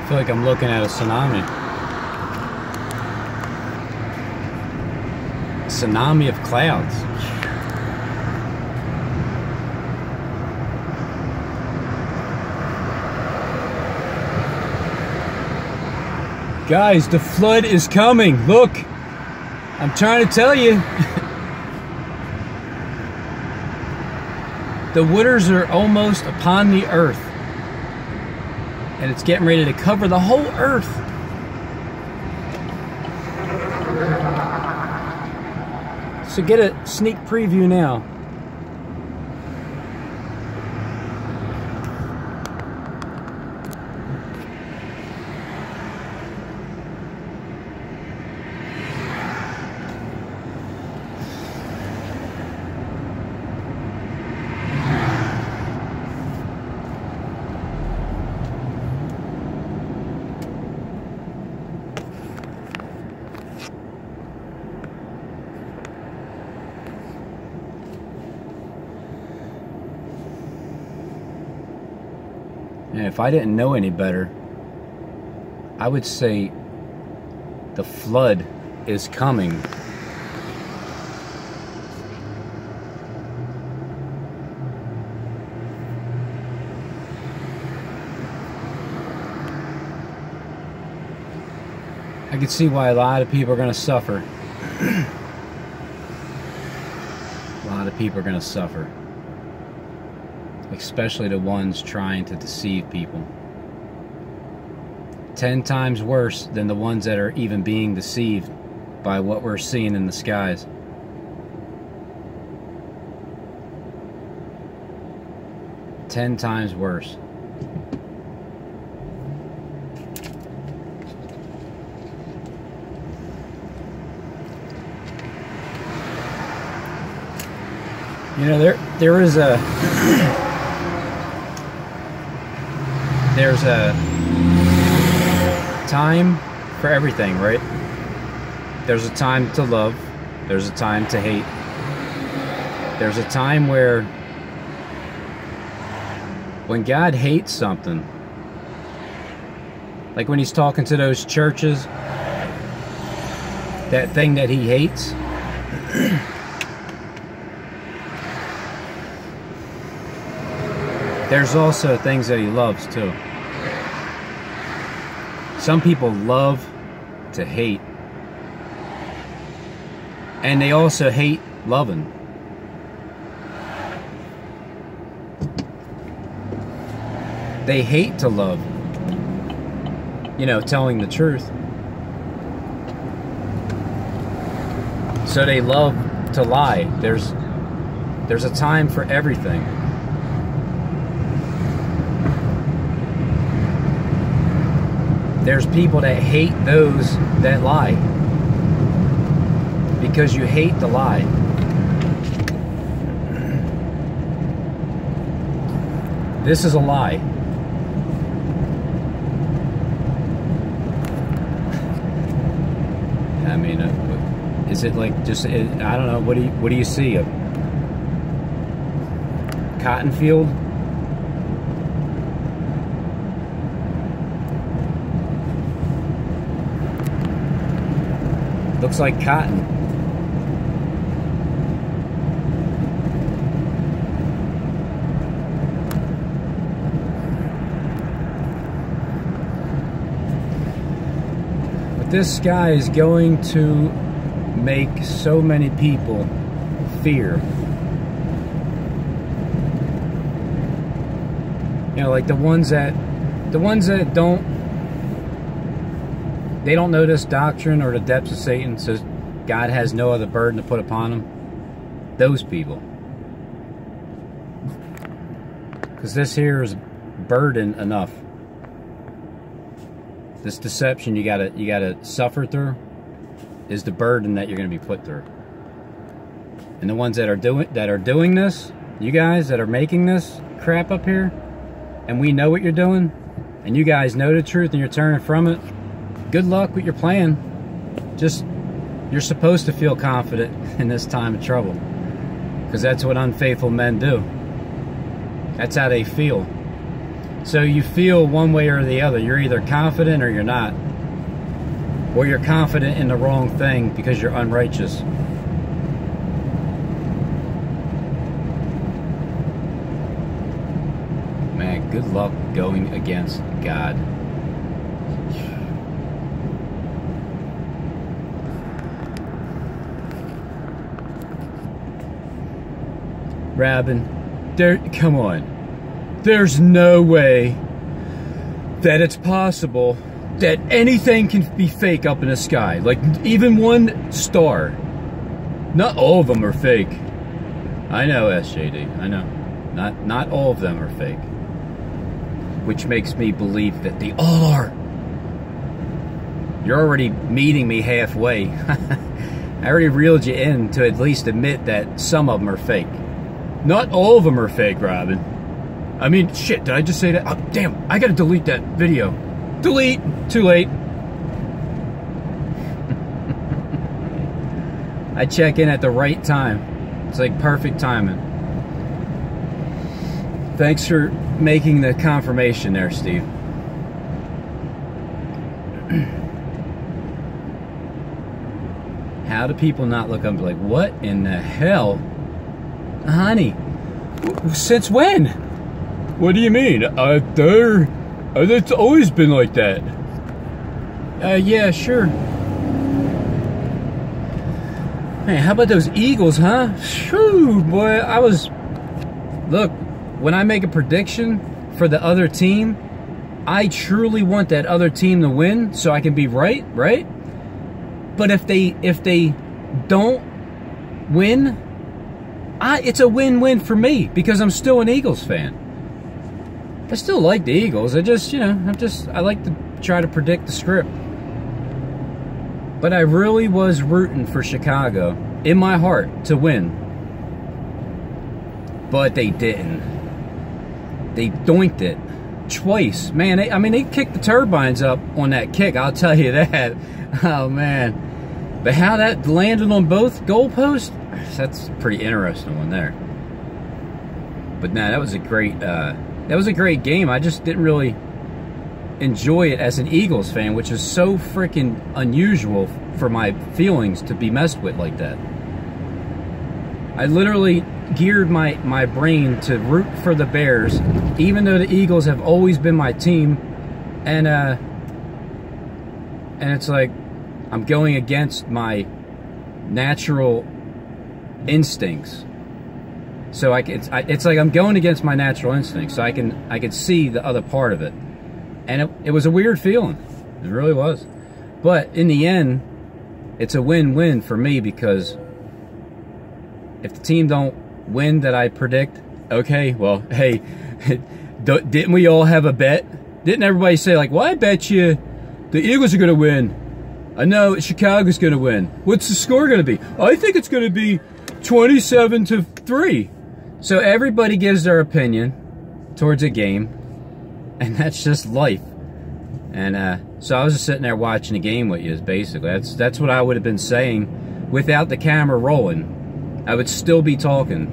I feel like I'm looking at a tsunami. A tsunami of clouds. Guys, the flood is coming. Look, I'm trying to tell you. The waters are almost upon the earth. And it's getting ready to cover the whole earth. So get a sneak preview now. And if I didn't know any better, I would say the flood is coming. I can see why a lot of people are going to suffer. A lot of people are going to suffer. Especially the ones trying to deceive people. 10 times worse than the ones that are even being deceived by what we're seeing in the skies. Ten times worse. You know, there is a there's a time for everything, right? There's a time to love. There's a time to hate. There's a time where when God hates something, like when he's talking to those churches, that thing that he hates, there's also things that he loves too. Some people love to hate, and they also hate loving. They hate to love, you know, telling the truth. So they love to lie. There's a time for everything. There's people that hate those that lie, because you hate the lie. This is a lie. I mean, is it like just, I don't know, what do you see? A cotton field? Looks like cotton. But this guy is going to make so many people fear. You know, like the ones that they don't know this doctrine or the depths of Satan, says God has no other burden to put upon them. Those people. Because this here is burden enough. This deception you gotta suffer through is the burden that you're gonna be put through. And the ones that are doing this, you guys that are making this crap up here, and we know what you're doing, and you guys know the truth and you're turning from it, good luck with your plan. Just, you're supposed to feel confident in this time of trouble, because that's what unfaithful men do. That's how they feel. So you feel one way or the other. You're either confident or you're not. Or you're confident in the wrong thing because you're unrighteous. Man, good luck going against God. Rabin, come on. There's no way that it's possible that anything can be fake up in the sky. Like, even one star. Not all of them are fake. I know, SJD. I know. Not all of them are fake. Which makes me believe that they all are. You're already meeting me halfway. I already reeled you in to at least admit that some of them are fake. Not all of them are fake, Robin. I mean, shit, did I just say that? Oh, damn, I gotta delete that video. Delete! Too late. I check in at the right time. It's like perfect timing. Thanks for making the confirmation there, Steve. How do people not look up and be like, what in the hell? Honey, since when? What do you mean? It's always been like that. Yeah, sure. Man, how about those Eagles, huh? Shoo, boy, look, when I make a prediction for the other team, I truly want that other team to win so I can be right? But if they don't win, it's a win-win for me because I'm still an Eagles fan. I still like the Eagles. I like to try to predict the script. But I really was rooting for Chicago in my heart to win. But they didn't. They doinked it twice. Man, they kicked the turbines up on that kick, I'll tell you that. Oh, man. But how that landed on both goalposts, that's a pretty interesting one there. But nah, that was a great game. I just didn't really enjoy it as an Eagles fan, which is so freaking unusual for my feelings to be messed with like that. I literally geared my brain to root for the Bears, even though the Eagles have always been my team, and it's like I'm going against my natural instincts. So it's like I'm going against my natural instincts, so I can see the other part of it. And it was a weird feeling. It really was. But in the end, it's a win-win for me because if the team don't win that I predict, okay, well, hey, didn't we all have a bet? Didn't everybody say, like, well, I bet you the Eagles are going to win. I know Chicago's going to win. What's the score going to be? I think it's going to be 27-3. So everybody gives their opinion towards a game, and that's just life. And so I was just sitting there watching the game with you, basically. That's what I would have been saying without the camera rolling. I would still be talking.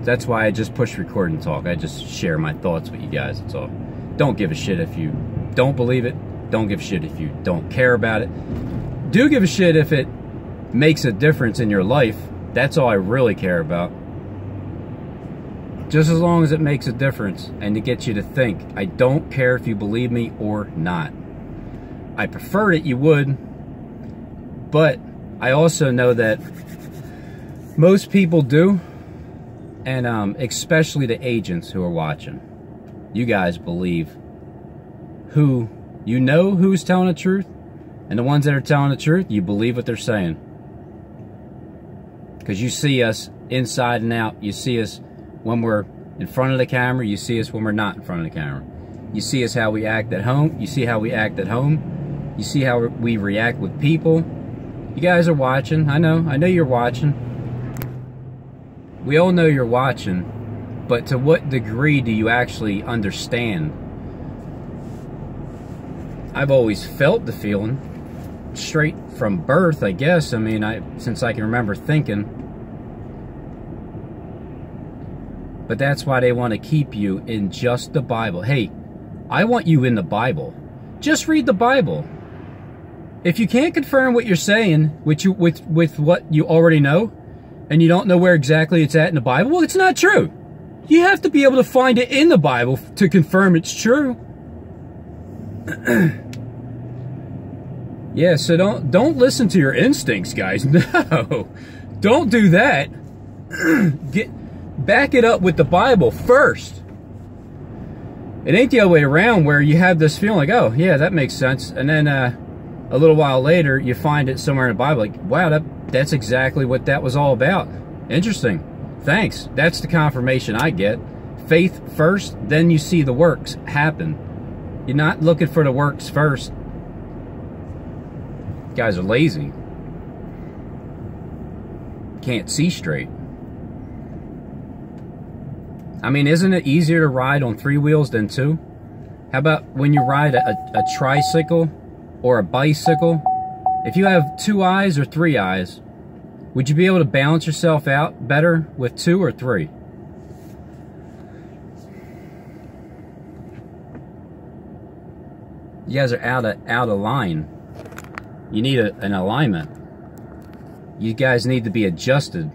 That's why I just push record and talk. I just share my thoughts with you guys, that's all. Don't give a shit if you don't believe it. Don't give a shit if you don't care about it. Do give a shit if it makes a difference in your life. That's all I really care about. Just as long as it makes a difference and to get you to think. I don't care if you believe me or not. I prefer that you would, but I also know that most people do, and especially the agents who are watching. You guys believe who, you know who's telling the truth, and the ones that are telling the truth, you believe what they're saying. Because you see us inside and out. You see us when we're in front of the camera. You see us when we're not in front of the camera. You see us how we act at home. You see how we act at home. You see how we react with people. You guys are watching. I know you're watching. We all know you're watching. But to what degree do you actually understand? I've always felt the feeling. Straight from birth, I guess. I mean, since I can remember thinking. But that's why they want to keep you in just the Bible. Hey, I want you in the Bible. Just read the Bible. If you can't confirm what you're saying with what you already know, and you don't know where exactly it's at in the Bible, well, it's not true. You have to be able to find it in the Bible to confirm it's true. Yeah, so don't listen to your instincts, guys. No, don't do that. Back it up with the Bible first. It ain't the other way around where you have this feeling like, oh, yeah, that makes sense. And then a little while later, you find it somewhere in the Bible like, wow, that's exactly what that was all about. Interesting. Thanks. That's the confirmation I get. Faith first, then you see the works happen. You're not looking for the works first. You guys are lazy. Can't see straight. I mean, isn't it easier to ride on 3 wheels than 2? How about when you ride a tricycle or a bicycle? If you have 2 eyes or 3 eyes, would you be able to balance yourself out better with 2 or 3? You guys are out of line. You need an alignment. You guys need to be adjusted.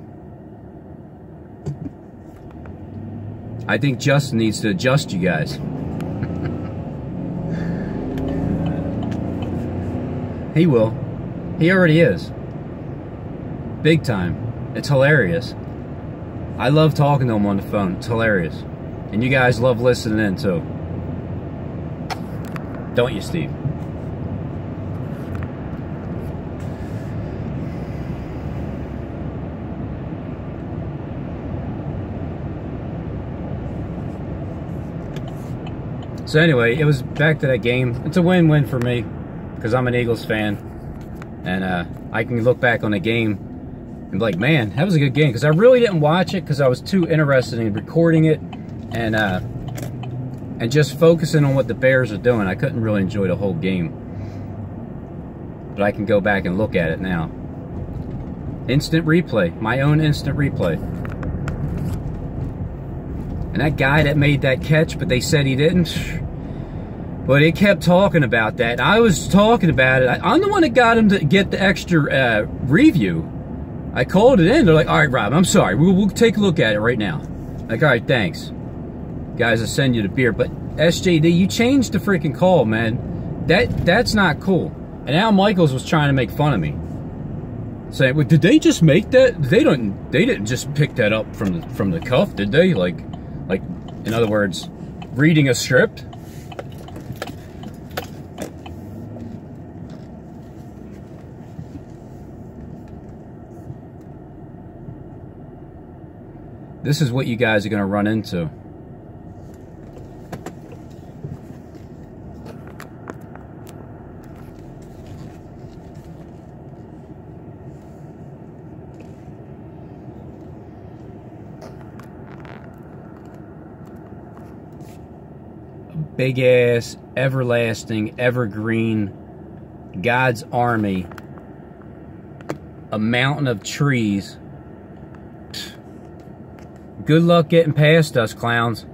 I think Justin needs to adjust you guys. He will. He already is. Big time. It's hilarious. I love talking to him on the phone. It's hilarious. And you guys love listening in too. Don't you, Steve? So anyway, it was back to that game. It's a win-win for me because I'm an Eagles fan. And I can look back on the game and be like, man, that was a good game. Because I really didn't watch it because I was too interested in recording it and just focusing on what the Bears are doing. I couldn't really enjoy the whole game. But I can go back and look at it now. Instant replay. My own instant replay. And that guy that made that catch, but they said he didn't. But he kept talking about that. I was talking about it. I'm the one that got him to get the extra review. I called it in. They're like, all right, Rob, I'm sorry. We'll take a look at it right now. Like, all right, thanks. Guys, I'll send you the beer. But SJD, you changed the freaking call, man. That's not cool. And Al Michaels was trying to make fun of me. Saying, well, did they just make that? They didn't just pick that up from the cuff, did they? Like, in other words, reading a script. This is what you guys are going to run into. Big ass, everlasting, evergreen, God's army, a mountain of trees. Good luck getting past us, clowns.